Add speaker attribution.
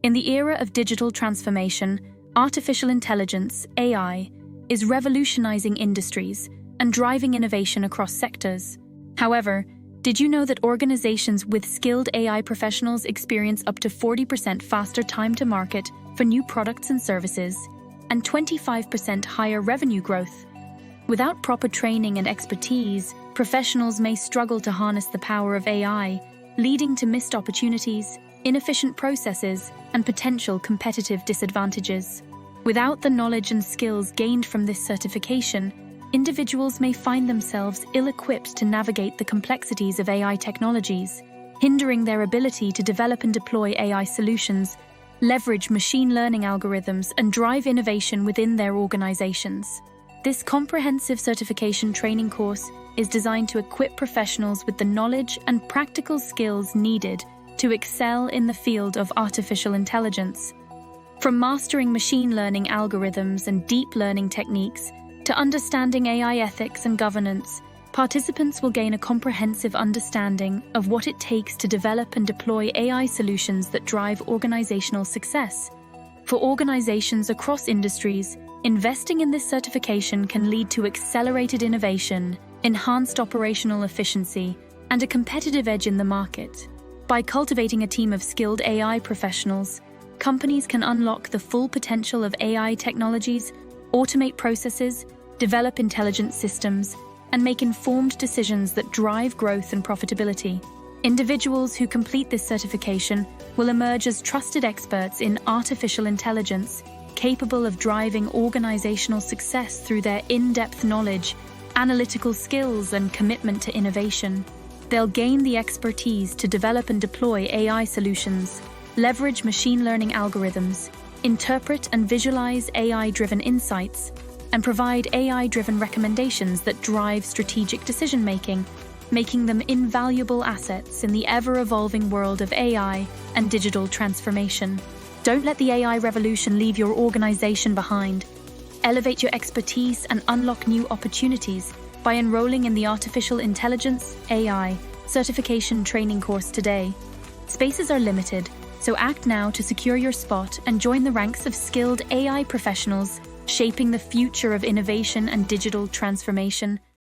Speaker 1: In the era of digital transformation, artificial intelligence, AI, is revolutionizing industries and driving innovation across sectors. However, did you know that organizations with skilled AI professionals experience up to 40% faster time to market for new products and services, and 25% higher revenue growth? Without proper training and expertise, professionals may struggle to harness the power of AI, leading to missed opportunities, inefficient processes, and potential competitive disadvantages. Without the knowledge and skills gained from this certification, individuals may find themselves ill-equipped to navigate the complexities of AI technologies, hindering their ability to develop and deploy AI solutions, leverage machine learning algorithms, and drive innovation within their organizations. This comprehensive certification training course is designed to equip professionals with the knowledge and practical skills needed to excel in the field of artificial intelligence. From mastering machine learning algorithms and deep learning techniques to understanding AI ethics and governance, participants will gain a comprehensive understanding of what it takes to develop and deploy AI solutions that drive organizational success. For organizations across industries, investing in this certification can lead to accelerated innovation, enhanced operational efficiency, and a competitive edge in the market. By cultivating a team of skilled AI professionals, companies can unlock the full potential of AI technologies, automate processes, develop intelligent systems, and make informed decisions that drive growth and profitability. Individuals who complete this certification will emerge as trusted experts in artificial intelligence, capable of driving organizational success through their in-depth knowledge, analytical skills, and commitment to innovation. They'll gain the expertise to develop and deploy AI solutions, leverage machine learning algorithms, interpret and visualize AI-driven insights, and provide AI-driven recommendations that drive strategic decision-making, making them invaluable assets in the ever-evolving world of AI and digital transformation. Don't let the AI revolution leave your organization behind. Elevate your expertise and unlock new opportunities by enrolling in the Artificial Intelligence AI Certification Training course today. Spaces are limited, so act now to secure your spot and join the ranks of skilled AI professionals shaping the future of innovation and digital transformation.